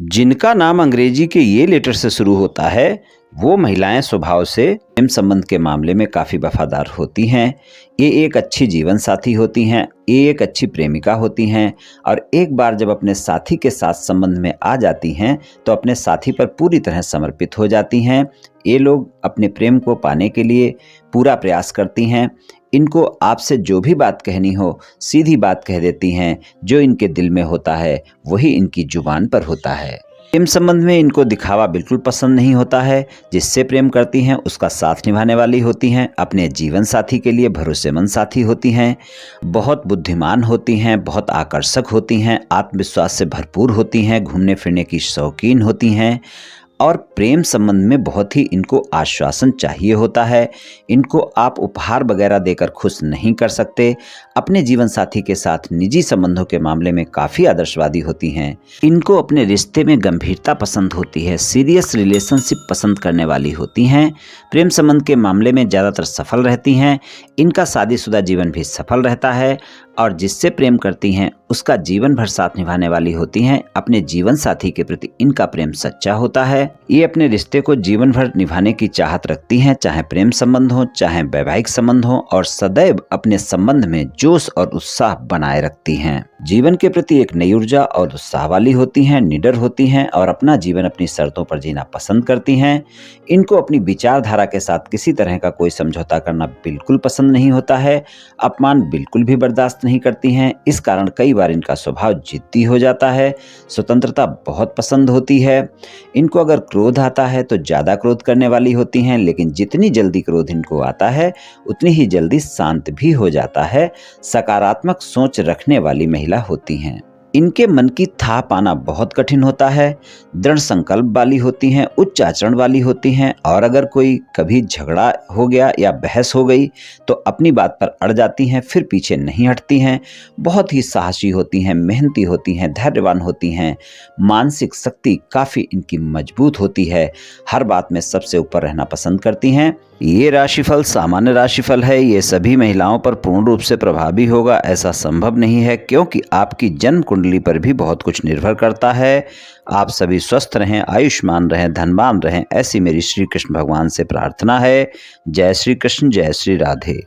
जिनका नाम अंग्रेजी के ये लेटर से शुरू होता है वो महिलाएं स्वभाव से प्रेम संबंध के मामले में काफ़ी वफादार होती हैं। ये एक अच्छी जीवन साथी होती हैं, ये एक अच्छी प्रेमिका होती हैं और एक बार जब अपने साथी के साथ संबंध में आ जाती हैं तो अपने साथी पर पूरी तरह समर्पित हो जाती हैं। ये लोग अपने प्रेम को पाने के लिए पूरा प्रयास करती हैं। इनको आपसे जो भी बात कहनी हो सीधी बात कह देती हैं। जो इनके दिल में होता है वही इनकी जुबान पर होता है। प्रेम संबंध में इनको दिखावा बिल्कुल पसंद नहीं होता है। जिससे प्रेम करती हैं उसका साथ निभाने वाली होती हैं, अपने जीवन साथी के लिए भरोसेमंद साथी होती हैं, बहुत बुद्धिमान होती हैं, बहुत आकर्षक होती हैं, आत्मविश्वास से भरपूर होती हैं, घूमने फिरने की शौकीन होती हैं और प्रेम संबंध में बहुत ही इनको आश्वासन चाहिए होता है। इनको आप उपहार वगैरह देकर खुश नहीं कर सकते। अपने जीवन साथी के साथ निजी संबंधों के मामले में काफ़ी आदर्शवादी होती हैं। इनको अपने रिश्ते में गंभीरता पसंद होती है, सीरियस रिलेशनशिप पसंद करने वाली होती हैं। प्रेम संबंध के मामले में ज़्यादातर सफल रहती हैं। इनका शादीशुदा जीवन भी सफल रहता है और जिससे प्रेम करती हैं उसका जीवन भर साथ निभाने वाली होती हैं। अपने जीवन साथी के प्रति इनका प्रेम सच्चा होता है। ये अपने रिश्ते को जीवन भर निभाने की चाहत रखती हैं, चाहे प्रेम संबंध हो चाहे वैवाहिक संबंध हो, और सदैव अपने संबंध में जोश और उत्साह बनाए रखती हैं। जीवन के प्रति एक नई ऊर्जा और उत्साह वाली होती हैं, निडर होती हैं और अपना जीवन अपनी शर्तों पर जीना पसंद करती हैं। इनको अपनी विचारधारा के साथ किसी तरह का कोई समझौता करना बिल्कुल पसंद नहीं होता है। अपमान बिल्कुल भी बर्दाश्त नहीं करती हैं। इस कारण कई बार इनका स्वभाव जिद्दी हो जाता है। स्वतंत्रता बहुत पसंद होती है। इनको अगर क्रोध आता है तो ज़्यादा क्रोध करने वाली होती हैं, लेकिन जितनी जल्दी क्रोध इनको आता है उतनी ही जल्दी शांत भी हो जाता है। सकारात्मक सोच रखने वाली महिला होती हैं। इनके मन की था पाना बहुत कठिन होता है। दृढ़ संकल्प वाली होती हैं, उच्च आचरण वाली होती हैं और अगर कोई कभी झगड़ा हो गया या बहस हो गई तो अपनी बात पर अड़ जाती हैं, फिर पीछे नहीं हटती हैं। बहुत ही साहसी होती हैं, मेहनती होती हैं, धैर्यवान होती हैं। मानसिक शक्ति काफ़ी इनकी मजबूत होती है। हर बात में सबसे ऊपर रहना पसंद करती हैं। ये राशिफल सामान्य राशिफल है। ये सभी महिलाओं पर पूर्ण रूप से प्रभावी होगा ऐसा संभव नहीं है, क्योंकि आपकी जन्म कुंडली पर भी बहुत कुछ निर्भर करता है। आप सभी स्वस्थ रहें, आयुष्मान रहें, धनवान रहें, ऐसी मेरी श्री कृष्ण भगवान से प्रार्थना है। जय श्री कृष्ण, जय श्री राधे।